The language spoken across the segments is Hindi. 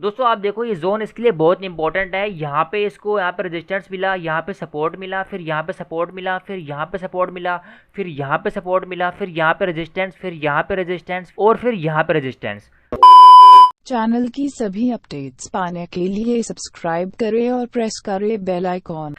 दोस्तों आप देखो ये जोन इसके लिए बहुत इंपॉर्टेंट है। यहाँ पे इसको यहाँ पे रेजिस्टेंस मिला, यहाँ पे सपोर्ट मिला, फिर यहाँ पे सपोर्ट मिला, फिर यहाँ पे सपोर्ट मिला, फिर यहाँ पे सपोर्ट मिला, फिर यहाँ पे रेजिस्टेंस, फिर यहाँ पे रेजिस्टेंस और फिर यहाँ पे रेजिस्टेंस। चैनल की सभी अपडेट्स पाने के लिए सब्सक्राइब करें और प्रेस करें बेल आइकॉन।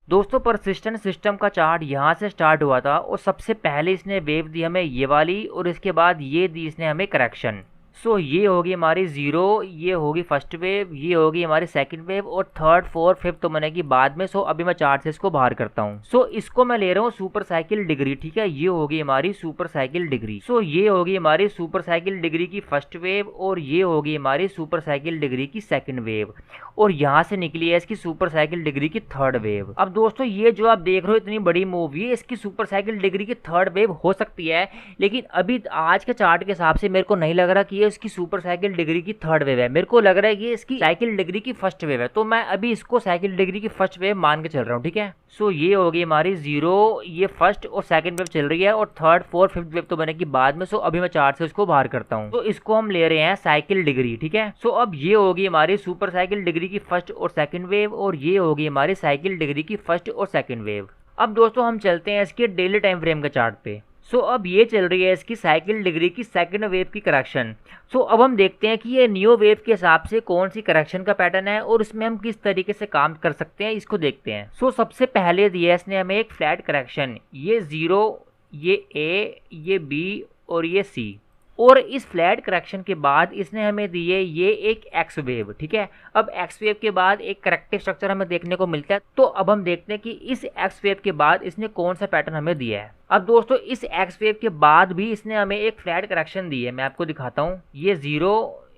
दोस्तों परसिस्टेंट सिस्टम का चार्ट यहाँ से स्टार्ट हुआ था और सबसे पहले इसने वेव दी हमें ये वाली और इसके बाद ये दी इसने हमें करेक्शन। सो ये होगी हमारी जीरो, ये होगी फर्स्ट वेव, ये होगी हमारी सेकंड वेव और थर्ड फोर्थ फिफ्थ तो बनेगी बाद में। सो अभी मैं चार्ट से इसको बाहर करता हूँ। सो इसको मैं ले रहा हूँ सुपर साइकिल डिग्री, ठीक है। ये होगी हमारी सुपर साइकिल डिग्री। सो ये होगी हमारी सुपर साइकिल डिग्री की फर्स्ट वेव और ये होगी हमारी सुपर साइकिल डिग्री की सेकंड वेव और यहाँ से निकली है इसकी सुपर साइकिल डिग्री की थर्ड वेव। अब दोस्तों ये जो आप देख रहे हो इतनी बड़ी मूव, ये इसकी सुपर साइकिल डिग्री की थर्ड वेव हो सकती है, लेकिन अभी आज के चार्ट के हिसाब से मेरे को नहीं लग रहा कि ये इसकी सुपर साइकिल डिग्री की थर्ड वेव है। मेरे को लग रहा है कि इसकी साइकिल डिग्री की फर्स्ट वेव है, तो मैं अभी इसको साइकिल डिग्री की फर्स्ट वेव मान के चल रहा हूँ, ठीक है। सो ये होगी हमारी जीरो, ये फर्स्ट और सेकंड वेव चल रही है और थर्ड फोर्थ फिफ्थ वेव तो बनेगी बाद में। सो अभी मैं चार्ट से इसको बाहर करता हूँ, तो इसको हम ले रहे हैं साइकिल डिग्री, ठीक है। सो अब ये होगी हमारी सुपर साइकिल डिग्री की फर्स्ट और सेकंड वेव और ये होगी हमारी साइकिल डिग्री की फर्स्ट और सेकंड वेव। अब दोस्तों हम चलते हैं इसके डेली टाइम फ्रेम के चार्ट पे। सो अब ये चल रही है इसकी साइकिल डिग्री की सेकंड वेव की करेक्शन। सो अब हम देखते हैं कि ये न्यू वेव के हिसाब से कौन सी करेक्शन का पैटर्न है और उसमें हम किस तरीके से काम कर सकते हैं, इसको देखते हैं। सो सबसे पहले दिया इसने हमें एक फ्लैट करेक्शन, ये जीरो, ये ए, ये बी और ये सी, और इस फ्लैट करेक्शन के बाद इसने हमें दिए ये एक एक्स वेव, ठीक है। अब एक्स वेव के बाद एक करेक्टिव स्ट्रक्चर हमें देखने को मिलता है, तो अब हम देखते हैं कि इस एक्स वेव के बाद इसने कौन सा पैटर्न हमें दिया है। अब दोस्तों इस एक्स वेव के बाद भी इसने हमें एक फ्लैट करेक्शन दी है, मैं आपको दिखाता हूँ। ये जीरो,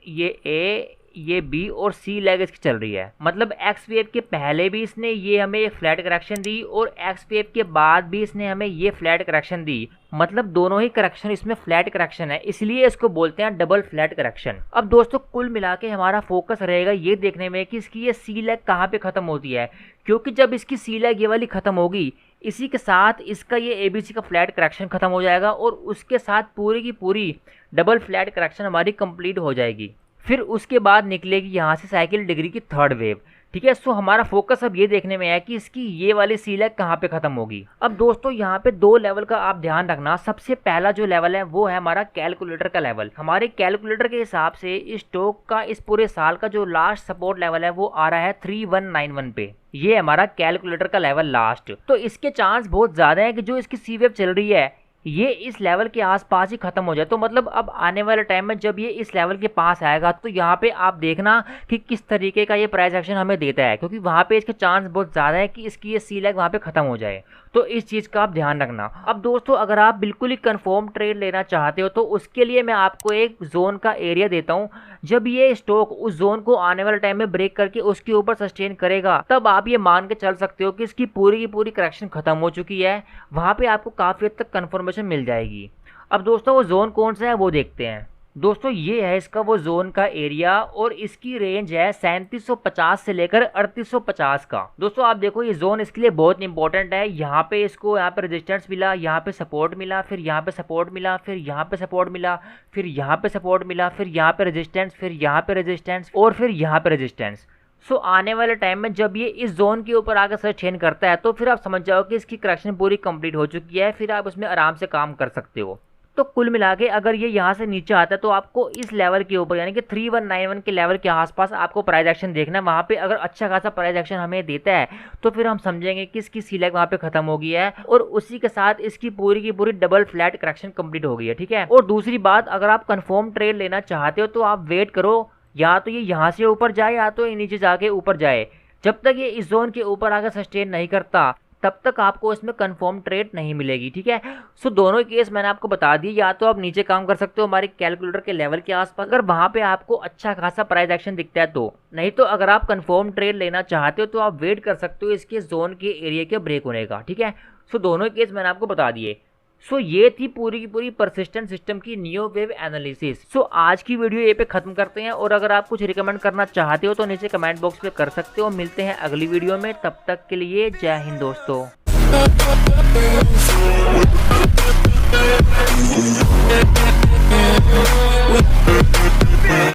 ये ए, ये बी और सी लेग इसकी चल रही है। मतलब एक्स वेव के पहले भी इसने ये हमें एक फ्लैट करेक्शन दी और एक्स वेव के बाद भी इसने हमें ये फ्लैट करेक्शन दी। मतलब दोनों ही करेक्शन इसमें फ्लैट करेक्शन है, इसलिए इसको बोलते हैं डबल फ्लैट करेक्शन। अब दोस्तों कुल मिला के हमारा फोकस रहेगा ये देखने में कि इसकी ये सी लेग कहाँ पे खत्म होती है, क्योंकि जब इसकी सी लेग ये वाली खत्म होगी, इसी के साथ इसका ये एबीसी का फ्लैट करेक्शन खत्म हो जाएगा और उसके साथ पूरी की पूरी डबल फ्लैट करेक्शन हमारी कंप्लीट हो जाएगी। फिर उसके बाद निकलेगी यहाँ से साइकिल डिग्री की थर्ड वेव, ठीक है। सो हमारा फोकस अब ये देखने में है कि इसकी ये वाली सी लेग कहाँ पे खत्म होगी। अब दोस्तों यहाँ पे दो लेवल का आप ध्यान रखना। सबसे पहला जो लेवल है वो है हमारा कैलकुलेटर का लेवल। हमारे कैलकुलेटर के हिसाब से इस स्टॉक का इस पूरे साल का जो लास्ट सपोर्ट लेवल है वो आ रहा है 3191 पे। ये हमारा कैलकुलेटर का लेवल लास्ट, तो इसके चांस बहुत ज्यादा है कि जो इसकी सी वेव चल रही है ये इस लेवल के आसपास ही खत्म हो जाए। तो मतलब अब आने वाले टाइम में जब ये इस लेवल के पास आएगा तो यहाँ पे आप देखना कि किस तरीके का ये प्राइस एक्शन हमें देता है, क्योंकि वहाँ पे इसके चांस बहुत ज़्यादा है कि इसकी ये सी लेग वहाँ पे खत्म हो जाए। तो इस चीज़ का आप ध्यान रखना। अब दोस्तों अगर आप बिल्कुल ही कंफर्म ट्रेड लेना चाहते हो तो उसके लिए मैं आपको एक जोन का एरिया देता हूँ। जब ये स्टॉक उस जोन को आने वाले टाइम में ब्रेक करके उसके ऊपर सस्टेन करेगा, तब आप ये मान के चल सकते हो कि इसकी पूरी की पूरी करेक्शन खत्म हो चुकी है। वहाँ पे आपको काफ़ी हद तक कन्फर्मेशन मिल जाएगी। अब दोस्तों वो जोन कौन सा है वो देखते हैं। दोस्तों ये है इसका वो जोन का एरिया और इसकी रेंज है 3750 से लेकर 3850 का। दोस्तों आप देखो ये जोन इसके लिए बहुत इंपॉर्टेंट है। यहाँ पे इसको यहाँ पे रेजिस्टेंस मिला, यहाँ पे सपोर्ट मिला, फिर यहाँ पे सपोर्ट मिला, फिर यहाँ पे सपोर्ट मिला, फिर यहाँ पे सपोर्ट मिला, फिर यहाँ पे रेजिस्टेंस, फिर यहाँ पे रेजिस्टेंस और फिर यहाँ पे रेजिस्टेंस। सो आने वाले टाइम में जब ये इस जोन के ऊपर आकर सस्टेन करता है तो फिर आप समझ जाओ कि इसकी करेक्शन पूरी कंप्लीट हो चुकी है, फिर आप उसमें आराम से काम कर सकते हो। तो कुल मिला के अगर ये यहाँ से नीचे आता है तो आपको इस लेवल के ऊपर यानी कि 3191 के लेवल के आसपास आपको प्राइस एक्शन देखना है। वहाँ पे अगर अच्छा खासा प्राइस एक्शन हमें देता है तो फिर हम समझेंगे कि इसकी सी लेग वहाँ पे खत्म हो गई है और उसी के साथ इसकी पूरी की पूरी डबल फ्लैट करेक्शन कंप्लीट हो गई है, ठीक है। और दूसरी बात, अगर आप कंफर्म ट्रेड लेना चाहते हो तो आप वेट करो, या तो ये यहाँ से ऊपर जाए या तो ये नीचे जाके ऊपर जाए। जब तक ये इस जोन के ऊपर आकर सस्टेन नहीं करता तब तक आपको इसमें कंफर्म ट्रेड नहीं मिलेगी, ठीक है। सो दोनों केस मैंने आपको बता दिए। या तो आप नीचे काम कर सकते हो हमारे कैलकुलेटर के लेवल के आसपास, अगर वहां पे आपको अच्छा खासा प्राइस एक्शन दिखता है तो। नहीं तो अगर आप कंफर्म ट्रेड लेना चाहते हो तो आप वेट कर सकते हो इसके जोन के एरिया के ब्रेक होने का, ठीक है। सो दोनों केस मैंने आपको बता दिए। सो ये थी पूरी की पूरी परसिस्टेंट सिस्टम की न्यू वेव एनालिसिस। सो आज की वीडियो ये पे खत्म करते हैं और अगर आप कुछ रिकमेंड करना चाहते हो तो नीचे कमेंट बॉक्स पे कर सकते हो। मिलते हैं अगली वीडियो में, तब तक के लिए जय हिंद दोस्तों।